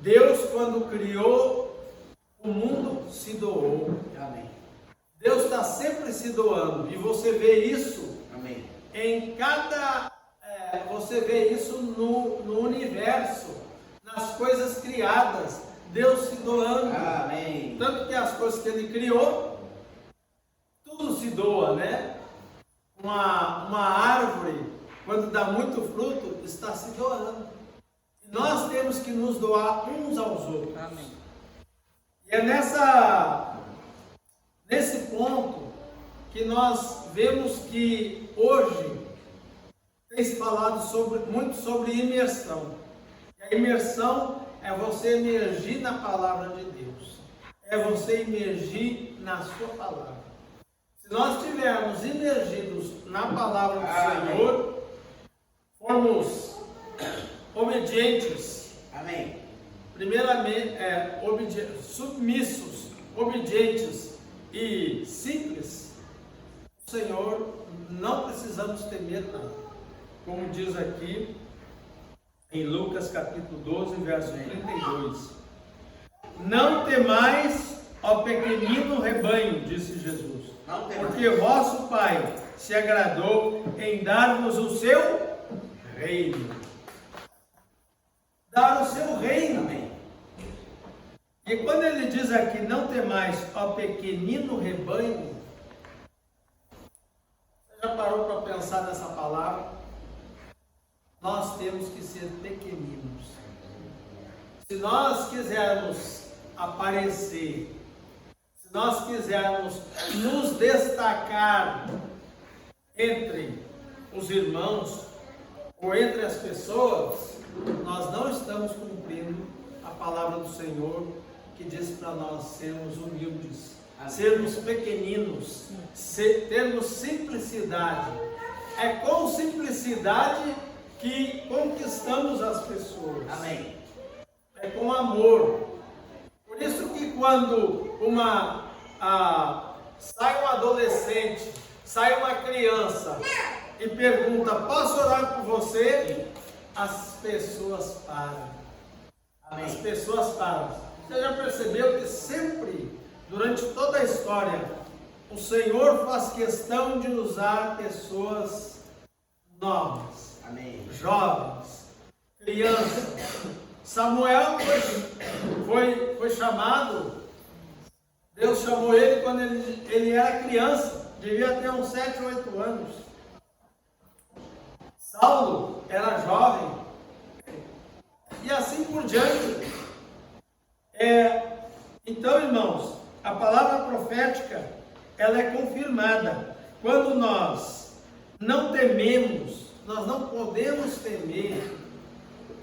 Deus, quando criou o mundo, se doou. Amém. Deus está sempre se doando. E você vê isso. Amém. Em cada... você vê isso no universo. Nas coisas criadas. Deus se doando. Amém. Tanto que as coisas que Ele criou, tudo se doa, né? Uma árvore, quando dá muito fruto, está se doando. E nós temos que nos doar uns aos outros. Amém. E é nesse ponto que nós vemos que hoje tem se falado muito sobre imersão. E a imersão é você emergir na palavra de Deus. É você emergir na sua palavra. Se nós estivermos imergidos na palavra do Senhor, formos obedientes. Amém. Primeiramente, submissos, obedientes e simples, o Senhor, não precisamos temer nada. Como diz aqui em Lucas capítulo 12, verso 32. Não temais, ó pequenino rebanho, disse Jesus, porque vosso Pai se agradou em dar-vos o seu reino. Dar o seu reino. Amém. E quando ele diz aqui, não temais, ó pequenino rebanho, você já parou para pensar nessa palavra? Nós temos que ser pequeninos. Se nós quisermos aparecer, se nós quisermos nos destacar entre os irmãos ou entre as pessoas, nós não estamos cumprindo a palavra do Senhor, que diz para nós sermos humildes, sermos pequeninos, termos simplicidade. É com simplicidade que conquistamos as pessoas. Amém. É com amor. Por isso que quando sai um adolescente, sai uma criança e pergunta, posso orar por você? As pessoas param. Amém. As pessoas param. Você já percebeu que sempre, durante toda a história, o Senhor faz questão de usar pessoas novas. Amém. Jovens, crianças. Samuel foi chamado, Deus chamou ele quando ele era criança, devia ter uns 7 ou 8 anos. Saulo era jovem, e assim por diante. Então, irmãos, a palavra profética, ela é confirmada. Quando nós não tememos, nós não podemos temer.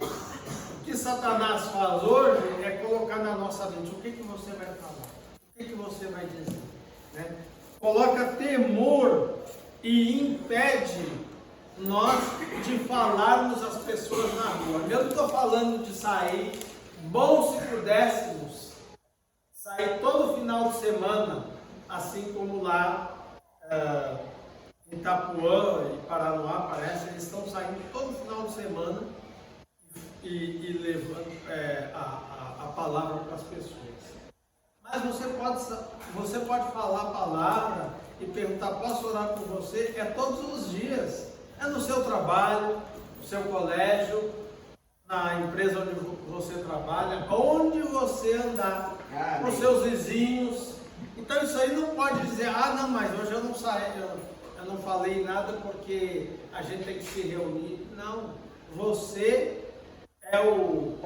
O que Satanás faz hoje é colocar na nossa mente o que você vai falar, o que você vai dizer, né? Coloca temor e impede nós de falarmos às pessoas na rua. Eu não estou falando de sair, bom se pudéssemos sair todo final de semana, assim como lá em Itapuã e Paranoá, parece, eles estão saindo todo final de semana e levando a palavra para as pessoas. Mas você pode falar a palavra e perguntar, posso orar por você? É todos os dias. É no seu trabalho, no seu colégio, na empresa onde você trabalha, onde você andar, com os seus vizinhos. Então isso aí não pode dizer, não, mas hoje eu não saí, eu não falei nada porque a gente tem que se reunir. Não, você é o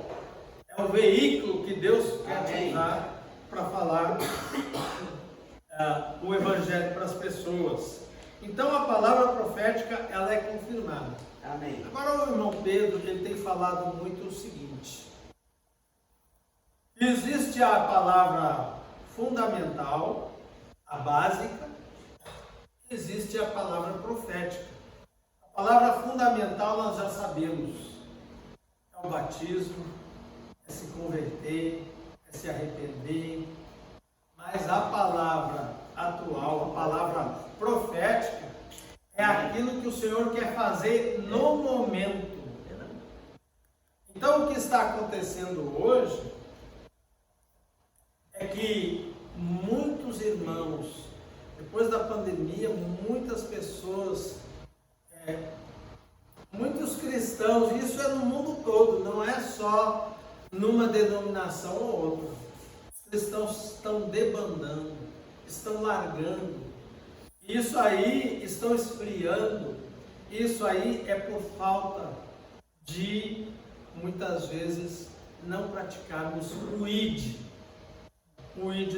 veículo que Deus quer te usar para falar o Evangelho para as pessoas. Então a palavra profética, ela é confirmada. Amém. Agora o irmão Pedro, ele tem falado muito o seguinte: existe a palavra fundamental, a básica, existe a palavra profética. A palavra fundamental nós já sabemos, é o batismo, é se converter, é se arrepender. Mas a palavra atual, a palavra profética, é aquilo que o Senhor quer fazer no momento. Então o que está acontecendo hoje depois da pandemia, muitas pessoas, muitos cristãos, e isso é no mundo todo, não é só numa denominação ou outra. Os cristãos estão debandando, estão largando. Isso aí, estão esfriando. Isso aí é por falta de, muitas vezes, não praticarmos o ID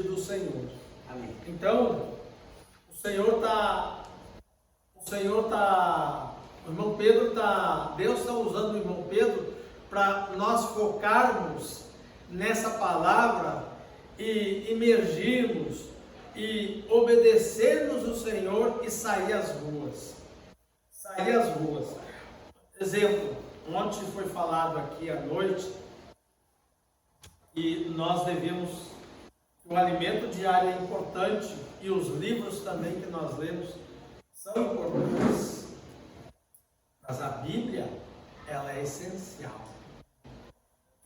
do Senhor. Amém. Então, o irmão Pedro Deus está usando o irmão Pedro para nós focarmos nessa palavra e imergirmos e obedecermos o Senhor e sair às ruas. Sair às ruas. Exemplo, ontem foi falado aqui à noite e nós devemos, o alimento diário é importante e os livros também que nós lemos são importantes, mas a Bíblia, ela é essencial.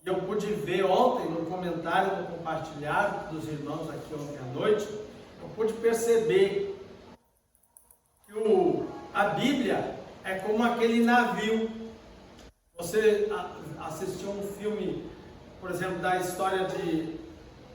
E eu pude ver ontem no comentário, no compartilhado dos irmãos aqui ontem à noite, eu pude perceber que a Bíblia é como aquele navio. Você assistiu um filme, por exemplo, da história de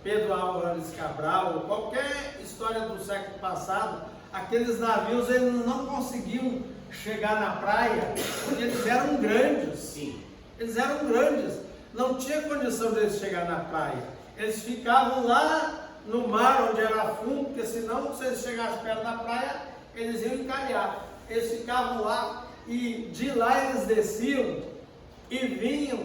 Pedro Álvares Cabral, ou qualquer história do século passado, aqueles navios eles não conseguiam chegar na praia, porque eles eram grandes. Sim. Eles eram grandes, não tinha condição de eles chegar na praia. Eles ficavam lá no mar, onde era fundo, porque senão, se eles chegassem perto da praia, eles iam encalhar. Eles ficavam lá e de lá eles desciam e vinham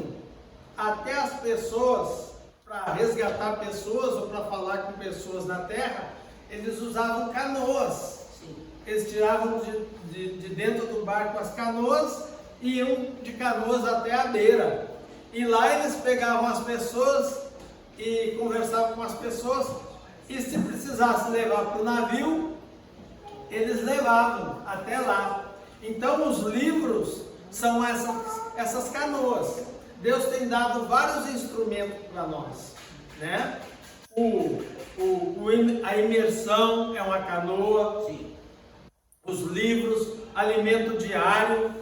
até as pessoas, para resgatar pessoas ou para falar com pessoas na terra. Eles usavam canoas. Sim. Eles tiravam de dentro do barco as canoas e iam de canoas até a beira. E lá eles pegavam as pessoas e conversavam com as pessoas. E se precisasse levar para o navio, eles levavam até lá. Então os livros são essas canoas. Deus tem dado vários instrumentos para nós, né? A imersão é uma canoa. Sim. Os livros, alimento diário,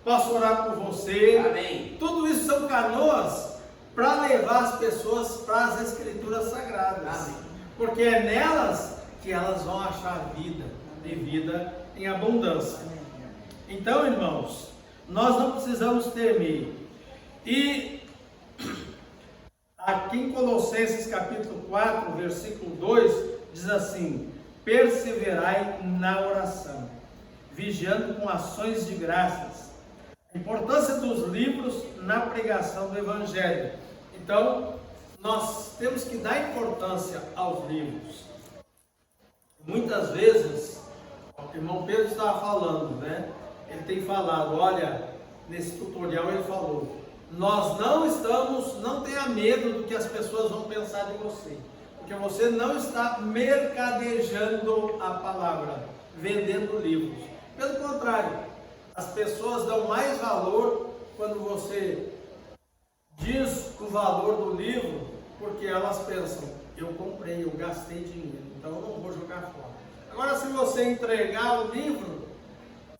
posso orar por você. Amém. Tudo isso são canoas para levar as pessoas para as Escrituras Sagradas. Amém. Porque é nelas que elas vão achar vida, e vida em abundância. Então, irmãos, nós não precisamos temer. E aqui em Colossenses capítulo 4, versículo 2, diz assim: perseverai na oração, vigiando com ações de graças. A importância dos livros na pregação do Evangelho. Então, nós temos que dar importância aos livros. Muitas vezes, o irmão Pedro estava falando, né? Ele tem falado, olha, nesse tutorial ele falou, nós não tenha medo do que as pessoas vão pensar de você, porque você não está mercadejando a palavra, vendendo livros. Pelo contrário, as pessoas dão mais valor quando você diz o valor do livro, porque elas pensam, eu comprei, eu gastei dinheiro, então eu não vou jogar fora. Agora, se você entregar o livro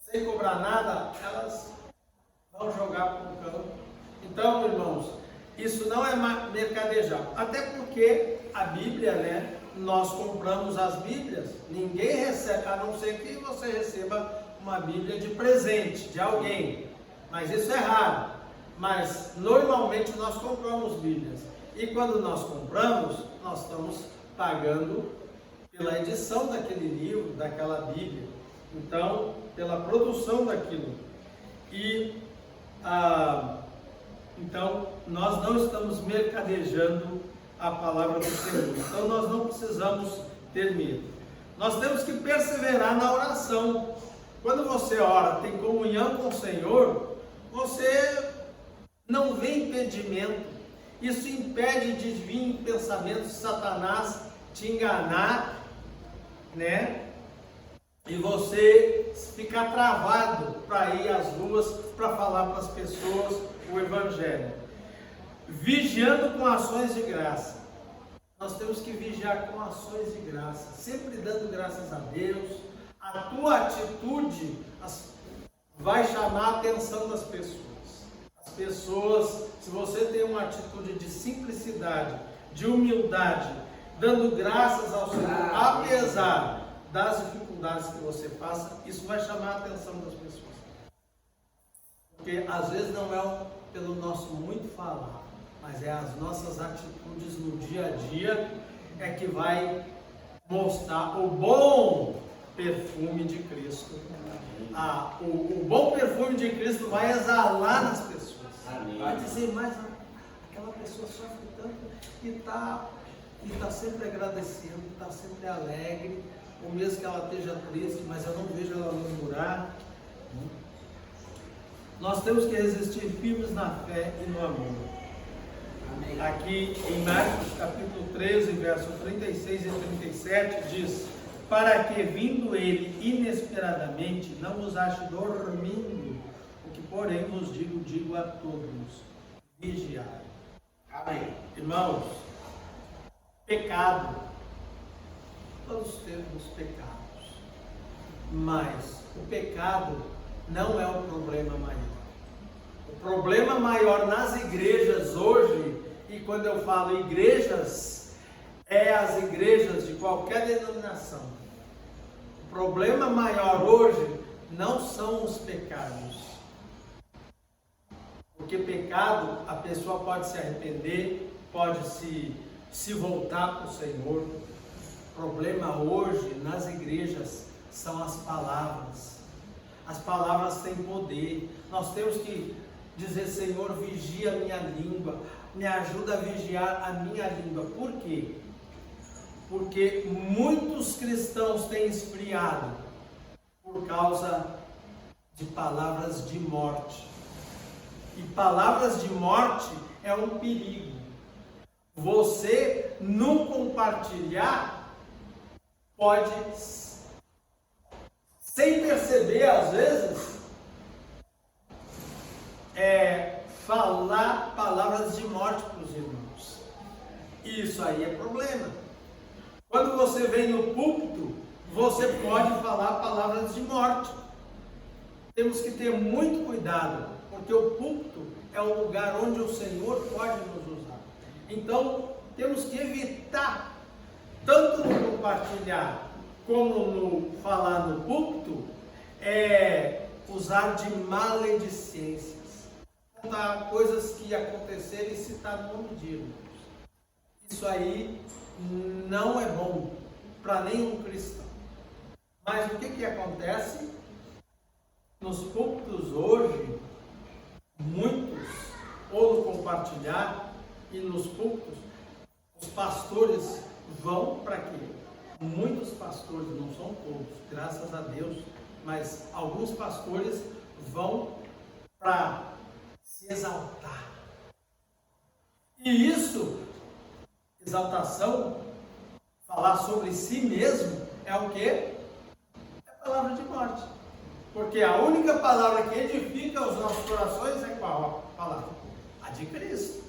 sem cobrar nada, elas vão jogar para o campo. Então, irmãos, isso não é mercadejar. Até porque a Bíblia, né? Nós compramos as Bíblias, ninguém recebe, a não ser que você receba uma Bíblia de presente de alguém. Mas isso é raro. Mas normalmente nós compramos Bíblias. E quando nós compramos, nós estamos pagando pela edição daquele livro, daquela Bíblia. Então, pela produção daquilo. E então, nós não estamos mercadejando a palavra do Senhor. Então, nós não precisamos ter medo. Nós temos que perseverar na oração. Quando você ora, tem comunhão com o Senhor, você não vê impedimento. Isso impede de vir pensamentos de Satanás te enganar, né? E você ficar travado para ir às ruas, para falar para as pessoas o Evangelho. Vigiando com ações de graça. nós temos que vigiar com ações de graça, sempre dando graças a Deus. A tua atitude vai chamar a atenção das pessoas. As pessoas, se você tem uma atitude de simplicidade, de humildade, dando graças ao Senhor, apesar das dificuldades que você passa, isso vai chamar a atenção das pessoas. Porque às vezes não é pelo nosso muito falar, mas é as nossas atitudes no dia a dia é que vai mostrar o bom perfume de Cristo. O bom perfume de Cristo vai exalar nas pessoas. Amém. Vai dizer, mas aquela pessoa sofre tanto e está sempre agradecendo, está sempre alegre, ou mesmo que ela esteja triste, mas eu não vejo ela murmurar. Nós temos que resistir firmes na fé e no amor. Amém. Aqui em Marcos capítulo 13, versos 36 e 37 diz: para que vindo ele inesperadamente não vos ache dormindo, o que porém vos digo a todos, vigiai. Amém. Irmãos, pecado, todos temos pecados, mas o pecado não é o problema maior. O problema maior nas igrejas hoje, e quando eu falo igrejas, é as igrejas de qualquer denominação. O problema maior hoje não são os pecados. Porque pecado, a pessoa pode se arrepender, pode se voltar para o Senhor. O problema hoje nas igrejas são as palavras. As palavras têm poder. Nós temos que dizer, Senhor, vigia a minha língua, me ajuda a vigiar a minha língua. Por quê? Porque muitos cristãos têm esfriado por causa de palavras de morte. E palavras de morte é um perigo. Você não compartilhar pode, sem perceber às vezes, falar palavras de morte para os irmãos. Isso aí é problema. Quando você vem no púlpito, você pode falar palavras de morte. Temos que ter muito cuidado, porque o púlpito é o lugar onde o Senhor pode nos usar. Então, temos que evitar, tanto no compartilhar, como no falar no púlpito, usar de maledicências. Contar coisas que aconteceram e citar o nome de irmãos. Isso aí não é bom para nenhum cristão. Mas o que acontece? Nos púlpitos hoje, muitos, ou no compartilhar, e nos púlpitos, os pastores vão para quê? Muitos pastores, não são todos, graças a Deus, mas alguns pastores vão para se exaltar. E isso, exaltação, falar sobre si mesmo, é o quê? É a palavra de morte. Porque a única palavra que edifica os nossos corações é qual palavra? A de Cristo.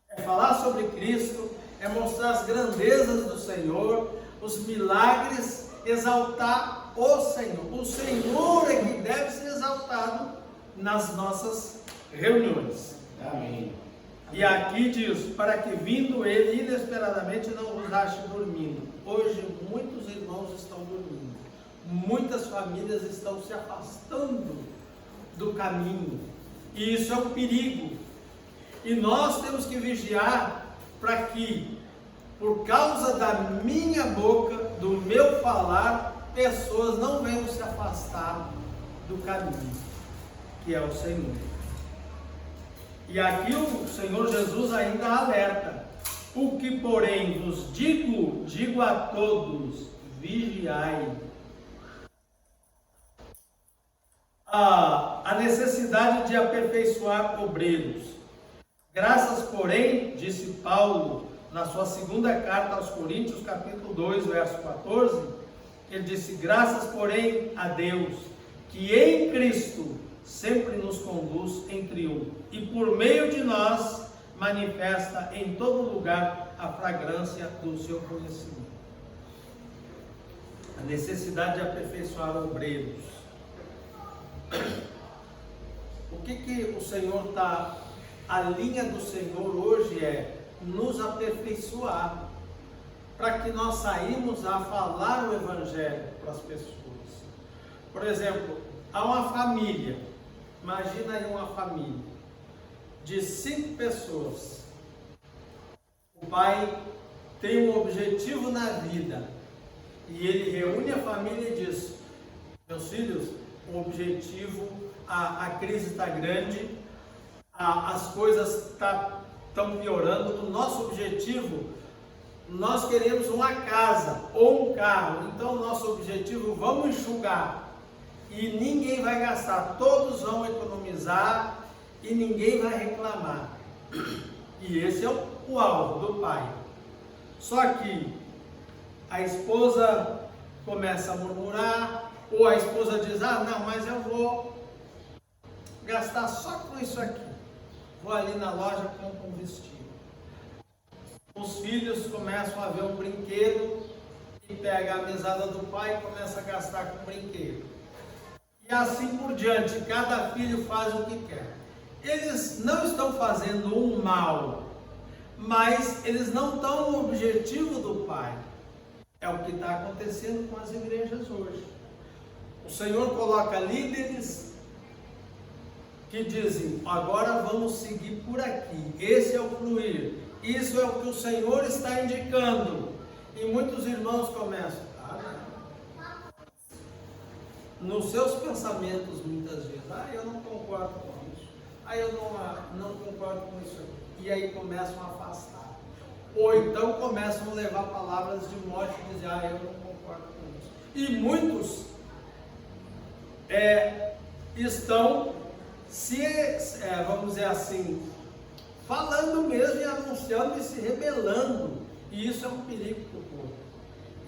É falar sobre Cristo, é mostrar as grandezas do Senhor, os milagres, exaltar o Senhor. O Senhor é que deve ser exaltado nas nossas reuniões. Amém. E aqui diz, para que vindo ele inesperadamente não vos ache dormindo. Hoje muitos irmãos estão dormindo. Muitas famílias estão se afastando do caminho. E isso é um perigo. E nós temos que vigiar para que, por causa da minha boca, do meu falar, pessoas não venham se afastar do caminho, que é o Senhor. E aqui o Senhor Jesus ainda alerta: o que porém vos digo a todos, vigiai. A necessidade de aperfeiçoar obreiros. Graças, porém, disse Paulo na sua segunda carta aos Coríntios, capítulo 2, verso 14, ele disse: graças, porém, a Deus, que em Cristo sempre nos conduz em triunfo, e por meio de nós manifesta em todo lugar a fragrância do seu conhecimento. A necessidade de aperfeiçoar obreiros. O que o Senhor está... A linha do Senhor hoje é nos aperfeiçoar, para que nós saímos a falar o Evangelho para as pessoas. Por exemplo, há uma família, imagina aí uma família de 5 pessoas. O pai tem um objetivo na vida e ele reúne a família e diz: meus filhos, o objetivo, a crise está grande, as coisas estão piorando, o nosso objetivo, nós queremos uma casa ou um carro, então o nosso objetivo, vamos enxugar e ninguém vai gastar, todos vão economizar e ninguém vai reclamar. E esse é o alvo do pai. Só que a esposa começa a murmurar, ou a esposa diz: ah, não, mas eu vou gastar só com isso aqui, vou ali na loja e compro um vestido. Os filhos começam a ver um brinquedo e pega a mesada do pai e começa a gastar com o brinquedo. E assim por diante, cada filho faz o que quer. Eles não estão fazendo um mal, mas eles não estão no objetivo do pai. É o que está acontecendo com as igrejas hoje. O Senhor coloca líderes que dizem: agora vamos seguir por aqui, esse é o fluir, isso é o que o Senhor está indicando. E muitos irmãos começam: nos seus pensamentos muitas vezes, eu não concordo com isso, eu não concordo com isso aqui. E aí começam a afastar, ou então começam a levar palavras de morte e dizer: eu não concordo com isso. E muitos estão vamos dizer assim, falando mesmo e anunciando e se rebelando, e isso é um perigo para o povo.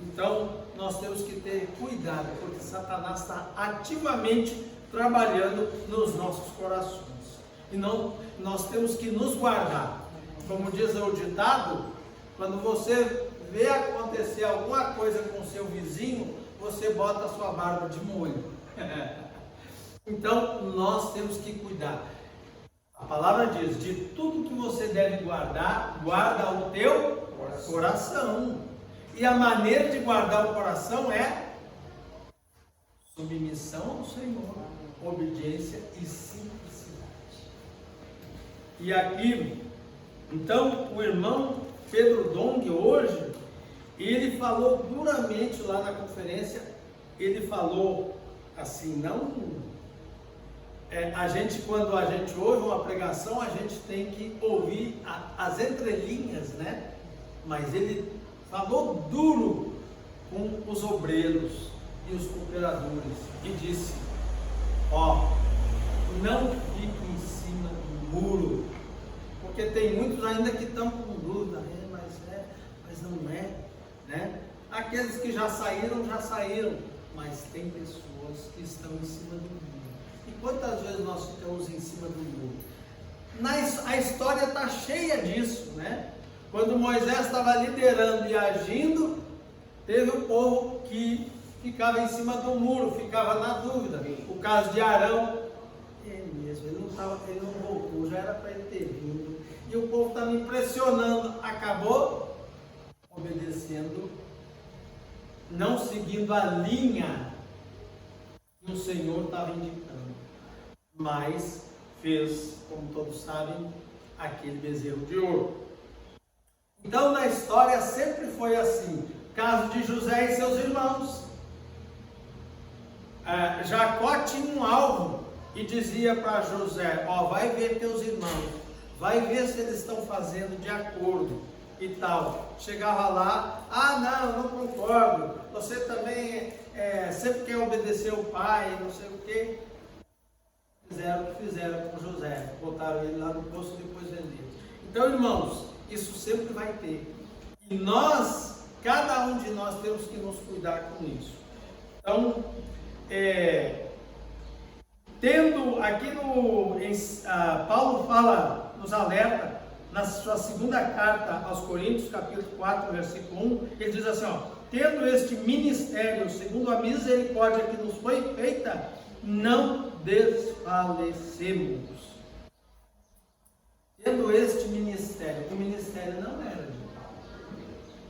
Então nós temos que ter cuidado, porque Satanás está ativamente trabalhando nos nossos corações, e nós temos que nos guardar. Como diz o ditado, quando você vê acontecer alguma coisa com seu vizinho, você bota a sua barba de molho. Então nós temos que cuidar. A palavra diz: de tudo que você deve guardar, guarda o teu coração. E a maneira de guardar o coração é submissão ao Senhor, obediência e simplicidade. E aqui, então, o irmão Pedro Dong hoje, ele falou duramente lá na conferência. Ele falou assim, quando a gente ouve uma pregação, a gente tem que ouvir as entrelinhas, né? Mas ele falou duro com os obreiros e os cooperadores e disse: não fique em cima do muro, porque tem muitos ainda que estão com dúvida, mas não é, né? Aqueles que já saíram, mas tem pessoas que estão em cima do muro. E quantas vezes nós ficamos em cima do muro? A história está cheia disso, né? Quando Moisés estava liderando e agindo, teve um povo que ficava em cima do muro, ficava na dúvida. O caso de Arão, ele não voltou, já era para ele ter vindo. E o povo está me impressionando, acabou obedecendo, não seguindo a linha que o Senhor estava indicando, mas fez, como todos sabem, aquele bezerro de ouro. Então na história sempre foi assim. Caso de José e seus irmãos, Jacó tinha um alvo e dizia para José: vai ver teus irmãos, vai ver se eles estão fazendo de acordo e tal. Chegava lá: não concordo, você também sempre quer obedecer o pai, não sei o que. Fizeram o que fizeram com José, botaram ele lá no poço e depois venderam. Então, irmãos, isso sempre vai ter, e cada um de nós temos que nos cuidar com isso. Então, tendo aqui Paulo fala, nos alerta na sua segunda carta aos Coríntios, capítulo 4, versículo 1, ele diz assim, ó, tendo este ministério, segundo a misericórdia que nos foi feita, não desfalecemos. Tendo este ministério, o ministério não era de Paulo.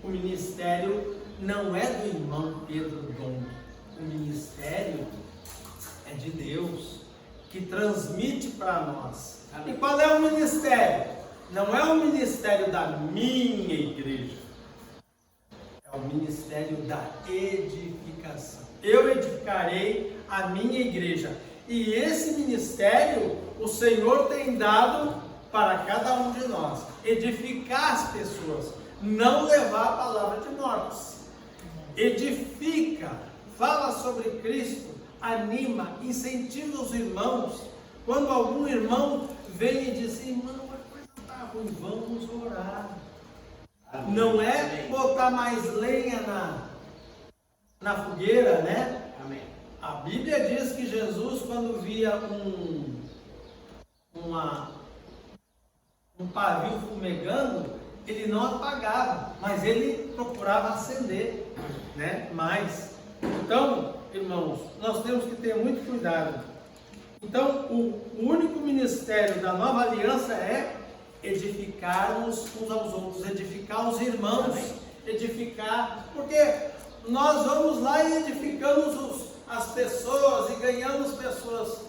O ministério não é do irmão Pedro Dom. O ministério é de Deus, que transmite para nós. E qual é o ministério? Não é o ministério da minha igreja. É o ministério da edificação. Eu edificarei a minha igreja. E esse ministério, o Senhor tem dado para cada um de nós. Edificar as pessoas, não levar a palavra de morte. Edifica, fala sobre Cristo, anima, incentiva os irmãos. Quando algum irmão vem e diz, irmão, a coisa está ruim, vamos orar. Amém. Não é botar mais lenha na fogueira, né? Amém. A Bíblia diz que Jesus, quando via um pavio fumegando, ele não apagava, mas ele procurava acender, né? Mais. Então, irmãos, nós temos que ter muito cuidado. Então, o único ministério da nova aliança é edificarmos uns aos outros, edificar os irmãos, edificar, porque nós vamos lá e edificamos as pessoas e ganhamos pessoas,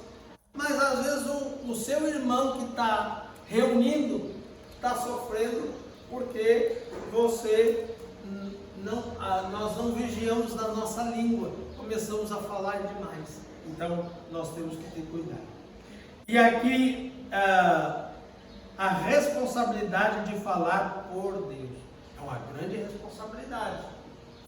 mas às vezes o seu irmão que está reunindo está sofrendo porque nós não vigiamos na nossa língua, começamos a falar demais. Então, nós temos que ter cuidado. E aqui, a responsabilidade de falar por Deus. É uma grande responsabilidade,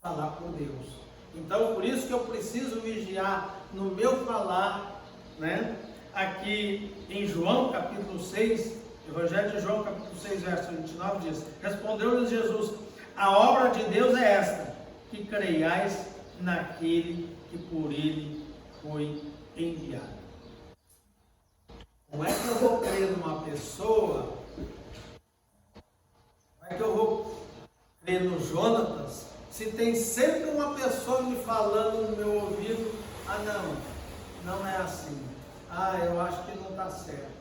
falar por Deus. Então, por isso que eu preciso vigiar no meu falar, né? Aqui em João, capítulo 6, Evangelho de João, capítulo 6, verso 29, diz, respondeu-lhes Jesus, a obra de Deus é esta, que creiais naquele que por ele foi enviado. Como é que eu vou crer numa pessoa? Como é que eu vou crer no Jonatas? Se tem sempre uma pessoa me falando no meu ouvido, não é assim. Eu acho que não está certo.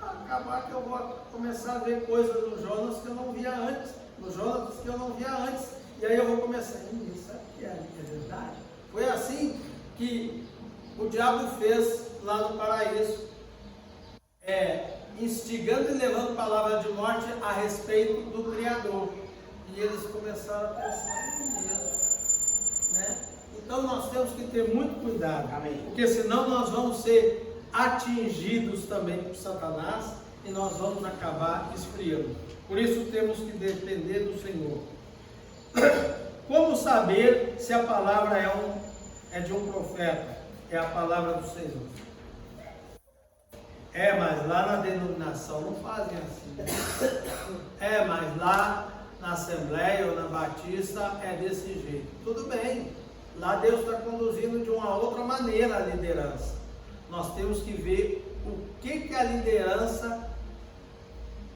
Acabar que eu vou começar a ver coisas no Jonas que eu não via antes, no Jonatas que eu não via antes. E aí eu vou começar, sabe que é verdade? Foi assim que o diabo fez lá no paraíso, instigando e levando palavra de morte a respeito do Criador. E eles começaram a pensar mesmo, né? Então nós temos que ter muito cuidado. Amém. Porque senão nós vamos ser atingidos também por Satanás e nós vamos acabar esfriando. Por isso temos que depender do Senhor. Como saber se a palavra é de um profeta? É a palavra do Senhor. Mas lá na denominação não fazem assim. Mas lá na Assembleia ou na Batista é desse jeito. Tudo bem. Lá Deus está conduzindo de uma outra maneira a liderança. Nós temos que ver o que a liderança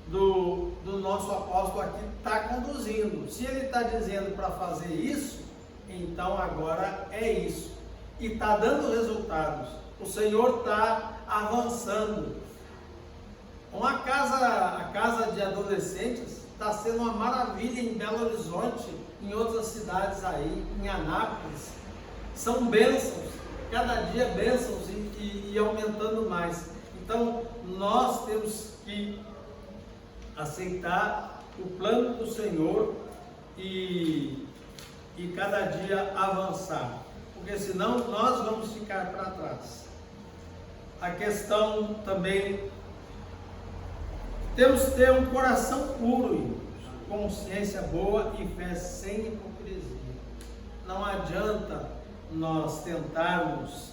do nosso apóstolo aqui está conduzindo. Se ele está dizendo para fazer isso, então agora é isso. E está dando resultados. O Senhor está avançando. A casa de adolescentes está sendo uma maravilha em Belo Horizonte, em outras cidades aí, em Anápolis. São bênçãos, cada dia bênçãos e aumentando mais. Então, nós temos que aceitar o plano do Senhor e cada dia avançar, porque senão nós vamos ficar para trás. A questão também, temos que ter um coração puro, consciência boa e fé sem hipocrisia. Não adianta nós tentarmos,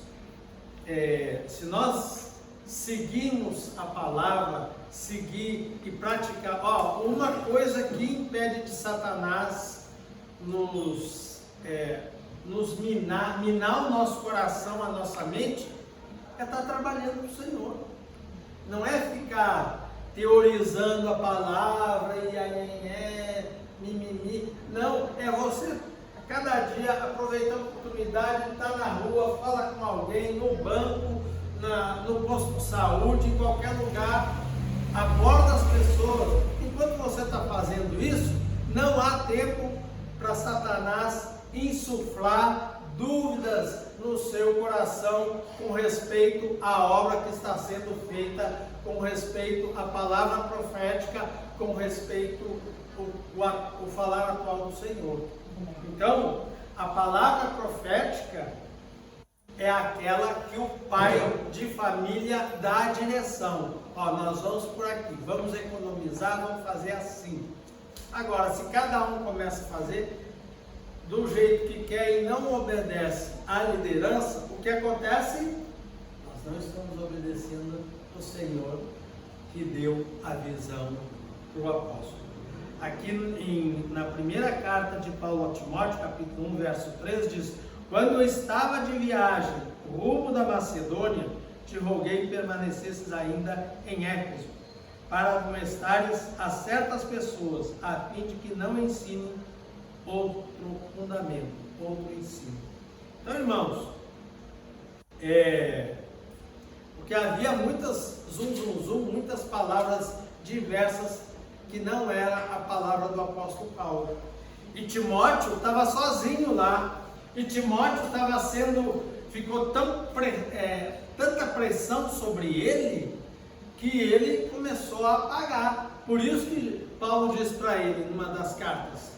se nós seguirmos a palavra, seguir e praticar, uma coisa que impede de Satanás nos minar o nosso coração, a nossa mente, é estar trabalhando para o Senhor. Não é ficar teorizando a palavra e mimimi. Não, é você a cada dia aproveitando a oportunidade de estar na rua, fala com alguém, no banco, no posto de saúde, em qualquer lugar, aborda as pessoas. Enquanto você está fazendo isso, não há tempo para Satanás insuflar dúvidas no seu coração com respeito à obra que está sendo feita, com respeito à palavra profética, com respeito ao falar atual do Senhor. Então, a palavra profética é aquela que o pai de família dá a direção. Ó, nós vamos por aqui, vamos economizar, vamos fazer assim. Agora, se cada um começa a fazer do jeito que quer e não obedece à liderança, o que acontece? Nós não estamos obedecendo o Senhor que deu a visão para o apóstolo. Aqui na primeira carta de Paulo a Timóteo, capítulo 1, verso 3, diz: quando eu estava de viagem rumo da Macedônia, te roguei que permanecesses ainda em Éfeso, para admoestares a certas pessoas, a fim de que não ensinem outro fundamento, outro ensino. Então, irmãos, porque havia muitas muitas palavras diversas que não era a palavra do apóstolo Paulo. E Timóteo estava sozinho lá. E Timóteo ficou tanta pressão sobre ele, que ele começou a apagar. Por isso que Paulo diz para ele, numa das cartas,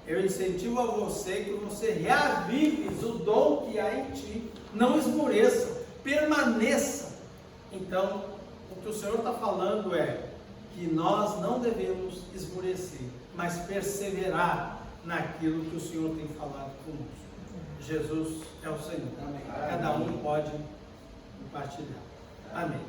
eu incentivo a você que você reavives o dom que há em ti, não esmoreça, permaneça. Então, o que o Senhor está falando é que nós não devemos esmorecer, mas perseverar naquilo que o Senhor tem falado conosco. Jesus é o Senhor. Amém. Cada um pode compartilhar. Amém.